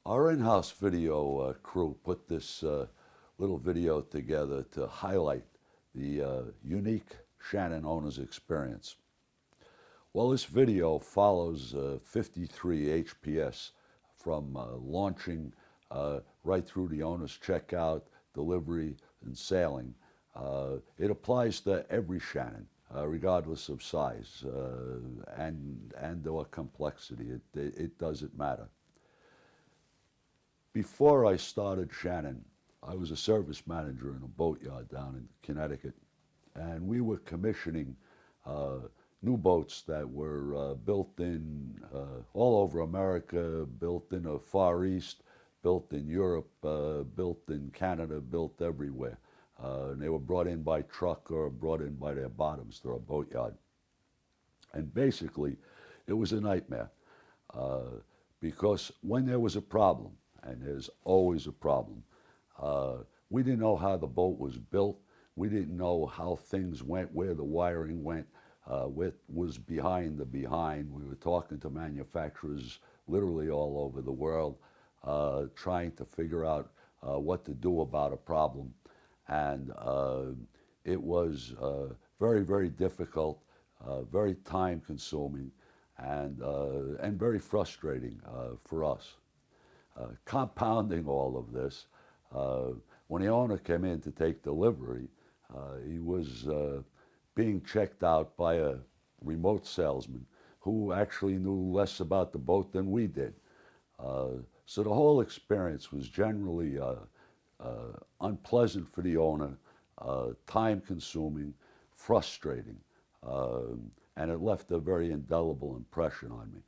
Our in-house video crew put this little video together to highlight the unique Shannon owner's experience. Well, this video follows 53 HPS from launching right through the owner's checkout, delivery, and sailing. It applies to every Shannon, regardless of size and or complexity. It doesn't matter. Before I started Shannon, I was a service manager in a boatyard down in Connecticut, and we were commissioning new boats that were built in all over America, built in the Far East, built in Europe, built in Canada, built everywhere. And they were brought in by truck or brought in by their bottoms through a boatyard. And basically, it was a nightmare because when there was a problem, and there's always a problem, we didn't know how the boat was built. We didn't know how things went, where the wiring went, what was behind the behind. We were talking to manufacturers literally all over the world, trying to figure out what to do about a problem. And it was very, very difficult, very time consuming, and very frustrating for us. Compounding all of this, when the owner came in to take delivery, he was being checked out by a remote salesman who actually knew less about the boat than we did. So the whole experience was generally unpleasant for the owner, time-consuming, frustrating, and it left a very indelible impression on me.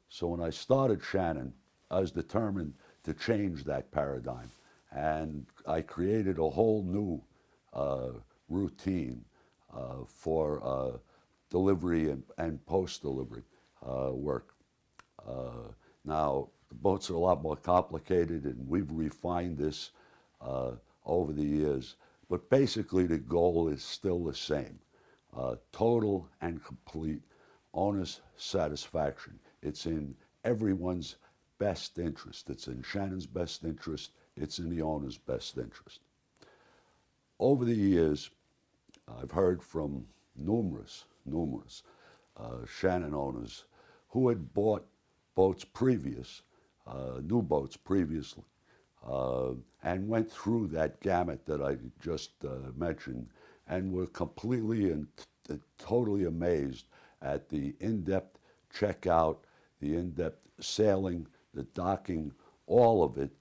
So when I started Shannon, I was determined to change that paradigm, and I created a whole new routine for delivery and post-delivery work. Now, the boats are a lot more complicated, and we've refined this over the years, but basically the goal is still the same. Total and complete owner's satisfaction. It's in everyone's best interest. It's in Shannon's best interest. It's in the owner's best interest. Over the years, I've heard from numerous Shannon owners who had bought boats previous, new boats previously, and went through that gamut that I just mentioned, and were completely and totally amazed at the in-depth checkout, the in-depth sailing, the docking, all of it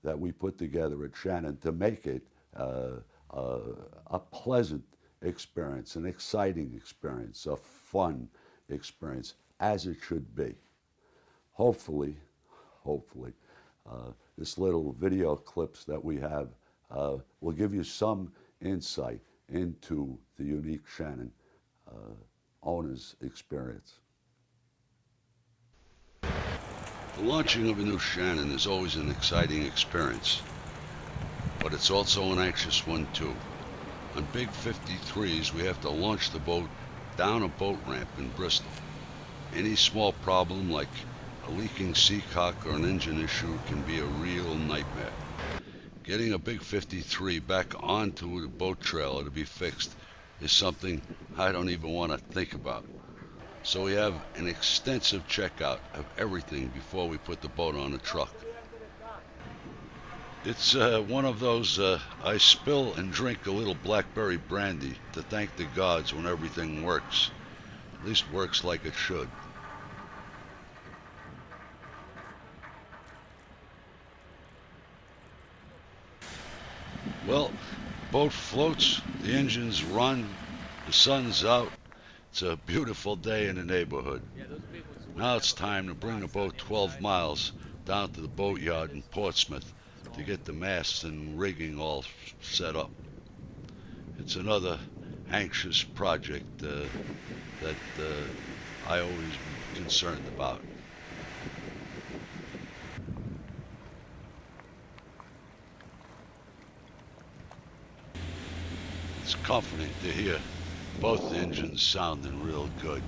that we put together at Shannon to make it a pleasant experience, an exciting experience, a fun experience, as it should be. Hopefully, this little video clips that we have will give you some insight into the unique Shannon owner's experience. The launching of a new Shannon is always an exciting experience, but it's also an anxious one too. On big 53s, we have to launch the boat down a boat ramp in Bristol. Any small problem like a leaking seacock or an engine issue can be a real nightmare. Getting a big 53 back onto the boat trailer to be fixed is something I don't even want to think about. So we have an extensive checkout of everything before we put the boat on a truck. It's one of those I spill and drink a little blackberry brandy to thank the gods when everything works. At least works like it should. Well, boat floats, the engines run, the sun's out. It's a beautiful day in the neighborhood. Now it's time to bring the boat 12 miles down to the boatyard in Portsmouth to get the masts and rigging all set up. It's another anxious project that I always am concerned about. It's comforting to hear both engines sounding real good.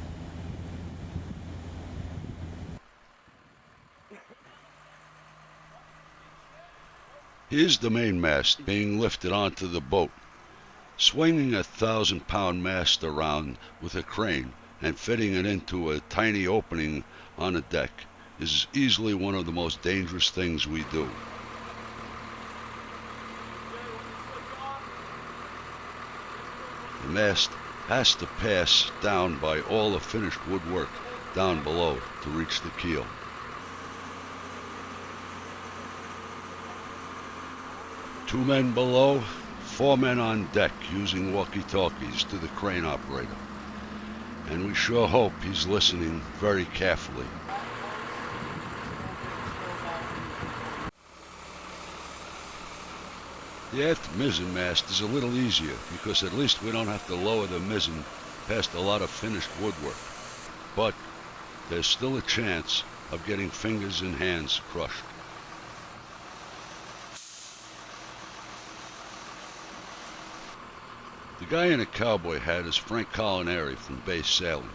Here's the mainmast being lifted onto the boat. Swinging a 1,000-pound mast around with a crane and fitting it into a tiny opening on a deck is easily one of the most dangerous things we do. The mast has to pass down by all the finished woodwork down below to reach the keel. Two men below, 4 men on deck using walkie-talkies to the crane operator. And we sure hope he's listening very carefully. The aft mizzen mast is a little easier because at least we don't have to lower the mizzen past a lot of finished woodwork. But there's still a chance of getting fingers and hands crushed. The guy in a cowboy hat is Frank Collinari from Base Sailing.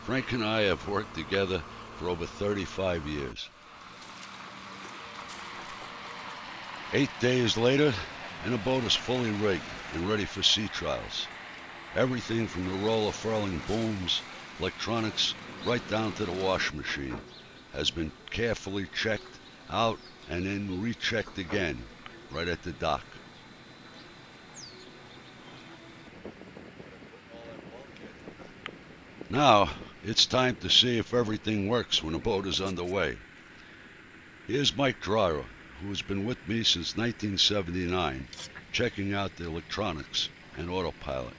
Frank and I have worked together for over 35 years. 8 days later, and the boat is fully rigged and ready for sea trials. Everything from the roller furling booms, electronics, right down to the wash machine has been carefully checked out and then rechecked again right at the dock. Now, it's time to see if everything works when a boat is underway. Here's Mike Dreyer, who has been with me since 1979, checking out the electronics and autopilot.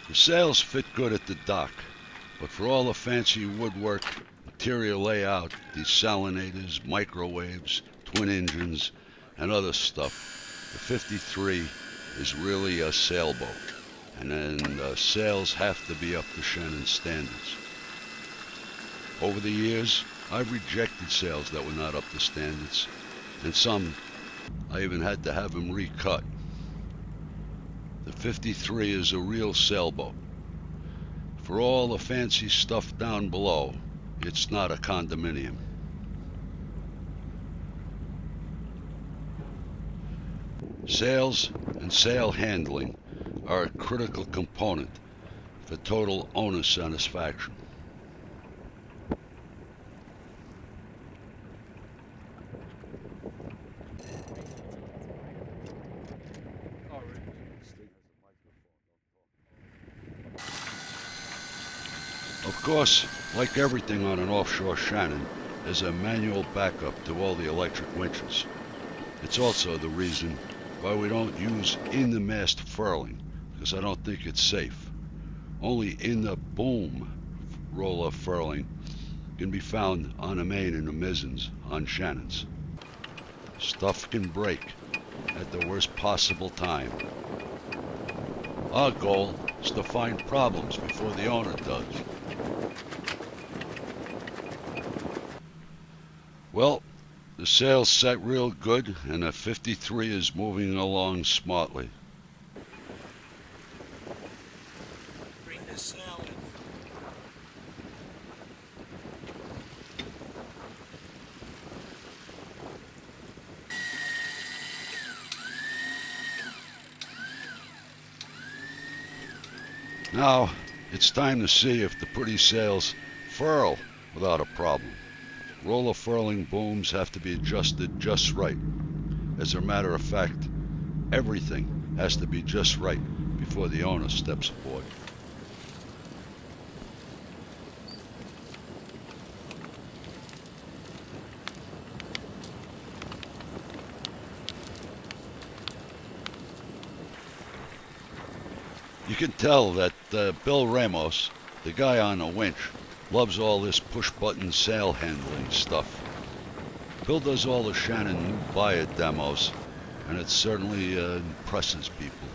The sails fit good at the dock, but for all the fancy woodwork, interior layout, desalinators, microwaves, twin engines, and other stuff, the 53 is really a sailboat, and then the sails have to be up to Shannon standards. Over the years, I've rejected sails that were not up to standards, and some I even had to have them recut. The 53 is a real sailboat. For all the fancy stuff down below, it's not a condominium. Sails and sail handling are a critical component for total owner satisfaction. Of course, like everything on an offshore Shannon, there's a manual backup to all the electric winches. It's also the reason why we don't use in-the-mast furling, because I don't think it's safe. Only in-the-boom roller furling can be found on the main and the mizzens on Shannons. Stuff can break at the worst possible time. Our goal is to find problems before the owner does. Well, the sail's set real good, and the 53 is moving along smartly. Bring the sail in. Now, it's time to see if the pretty sails furl without a problem. Roller furling booms have to be adjusted just right. As a matter of fact, everything has to be just right before the owner steps aboard. You can tell that Bill Ramos, the guy on the winch, loves all this push-button sail handling stuff. Bill does all the Shannon new buyer demos, and it certainly impresses people.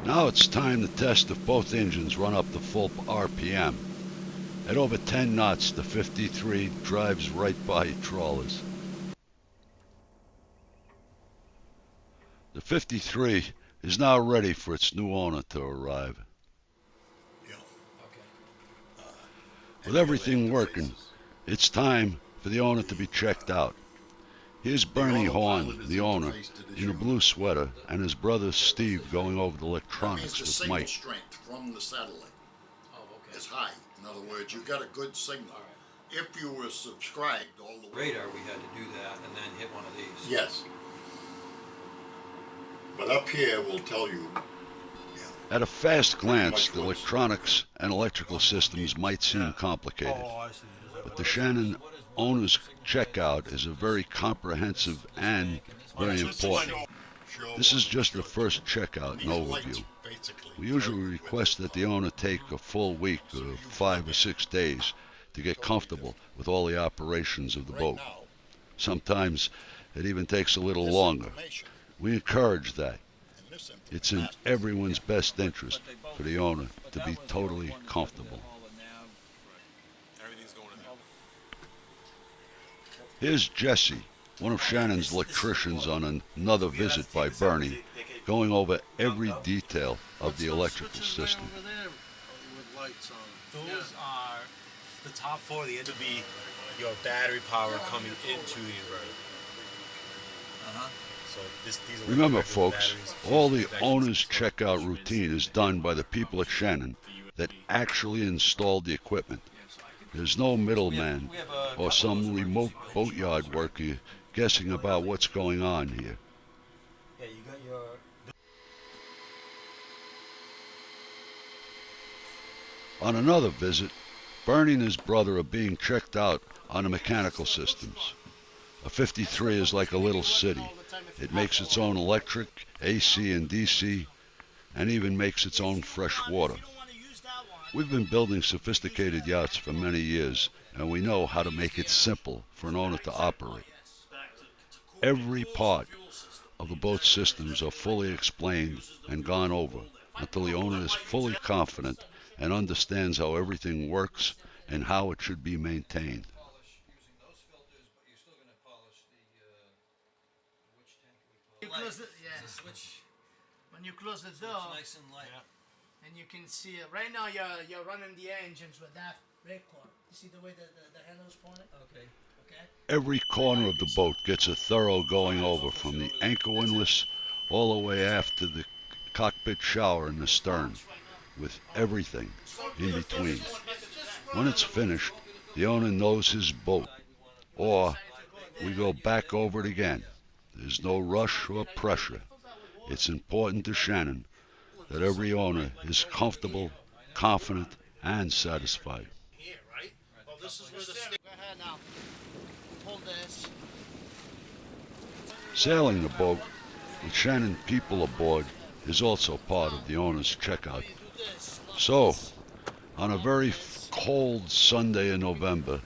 Now it's time to test if both engines run up to full RPM. At over 10 knots, the 53 drives right by trawlers. The 53 is now ready for its new owner to arrive. Yeah. With everything working, it's time for the owner to be checked out. Here's Bernie Horn, the owner, in a blue sweater, and his brother Steve going over the electronics that means the with signal Mike. strength from the satellite Oh, okay. is high. In other words, you've got a good signal. If you were subscribed all the way. Radar, we had to do that and then hit one of these. Yes. But up here will tell you. At a fast glance, the electronics and electrical systems might seem complicated, I see. but the Shannon owner's checkout is a very comprehensive and very important. This is just the first checkout and overview. We usually request that the owner take a full week or 5 or 6 days to get comfortable with all the operations of the boat. Sometimes it even takes a little longer. We encourage that. It's in everyone's best interest for the owner to be totally comfortable. Here's Jesse, one of Shannon's electricians, on another visit by Bernie, going over every detail of the electrical system. Those are the top four. The end to be your battery power coming into the inverter. So these are Remember, regular folks, batteries, all the connections. owner's checkout routine is done by the people at Shannon that actually installed the equipment. There's no middleman or some remote boatyard worker guessing about what's going on here. Yeah, you got your. On another visit, Bernie and his brother are being checked out on the mechanical systems. A 53 is like a little city. It makes its own electric, AC and DC, and even makes its own fresh water. We've been building sophisticated yachts for many years, and we know how to make it simple for an owner to operate. Every part of the boat systems are fully explained and gone over until the owner is fully confident and understands how everything works and how it should be maintained. You close the, yeah. When you close the door, Nice and light. and you can see it. Right now, you're running the engines with that red cord. You see the way the handle is pointed? Okay. Okay. Every corner of the boat gets a thorough going over, from the anchor windlass all the way aft to the cockpit shower in the stern, with everything in between. When it's finished, the owner knows his boat, or we go back over it again. There's no rush or pressure. It's important to Shannon that every owner is comfortable, confident, and satisfied. Here, right? Oh, this is where the stick. Go ahead now. Hold this. Sailing the boat with Shannon people aboard is also part of the owner's checkout. So, on a very cold Sunday in November,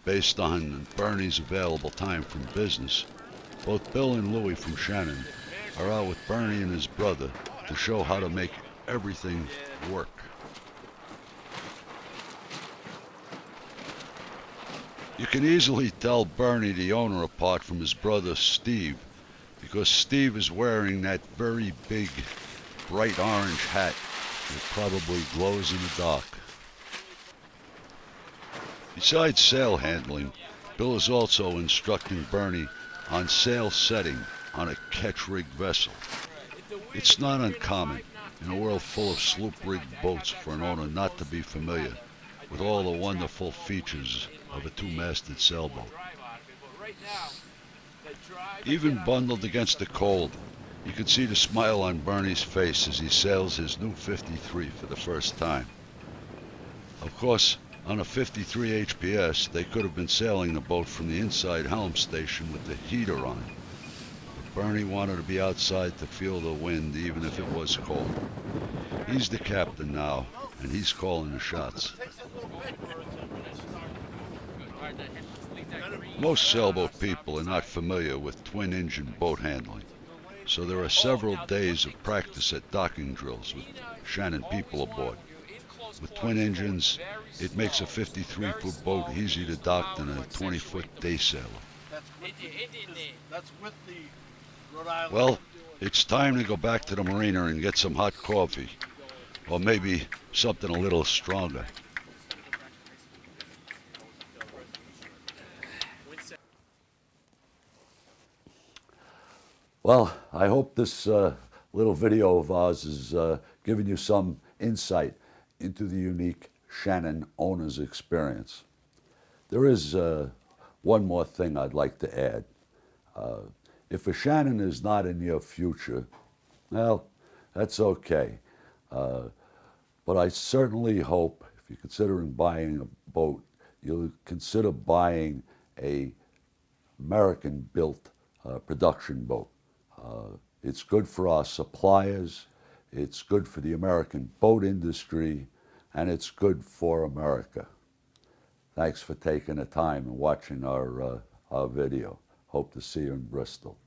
based on Bernie's available time from business, both Bill and Louie from Shannon are out with Bernie and his brother to show how to make everything work. You can easily tell Bernie, the owner, apart from his brother Steve, because Steve is wearing that very big, bright orange hat that probably glows in the dark. Besides sail handling, Bill is also instructing Bernie on sail setting on a catch-rigged vessel. It's not uncommon in a world full of sloop-rigged boats for an owner not to be familiar with all the wonderful features of a two-masted sailboat. Even bundled against the cold, you can see the smile on Bernie's face as he sails his new 53 for the first time. Of course, on a 53 HPS, they could have been sailing the boat from the inside helm station with the heater on. But Bernie wanted to be outside to feel the wind, even if it was cold. He's the captain now, and he's calling the shots. Most sailboat people are not familiar with twin-engine boat handling. So there are several days of practice at docking drills with Shannon people aboard. With twin engines, it makes a 53-foot boat easy to dock than a 20-foot day sailor. That's with the Rhode Island. Well, it's time to go back to the marina and get some hot coffee. Or maybe something a little stronger. Well, I hope this little video of ours has given you some insight into the unique Shannon owner's experience. There is one more thing I'd like to add. If a Shannon is not in your future, well, that's okay. But I certainly hope, if you're considering buying a boat, you'll consider buying a American-built production boat. It's good for our suppliers, it's good for the American boat industry, and it's good for America. Thanks for taking the time and watching our video. Hope to see you in Bristol.